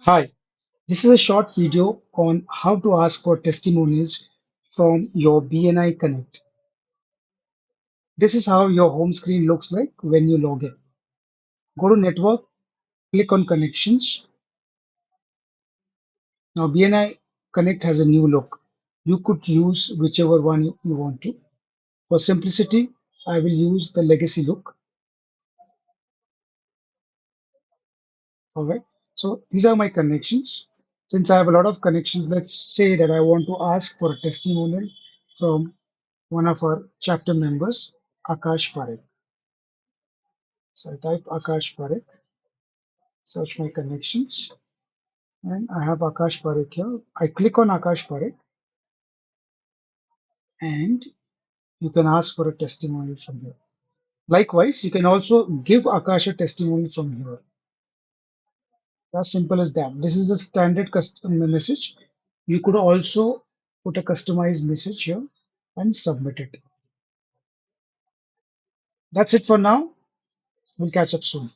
Hi, this is a short video on how to ask for testimonials from your BNI Connect. This is how your home screen looks like when you log in. Go to Network, click on Connections. Now BNI Connect has a new look. You could use whichever one you want to. For simplicity, I will use the legacy look. All right. So these are my connections. Since I have a lot of connections, let's say that I want to ask for a testimonial from one of our chapter members, Akash Parekh. So I type Akash Parekh, search my connections, and I have Akash Parekh here. I click on Akash Parekh, and you can ask for a testimonial from here. Likewise, you can also give Akash a testimonial from here. It's as simple as that. This is a standard custom message. You could also put a customized message here and submit it. That's it for now. We'll catch up soon.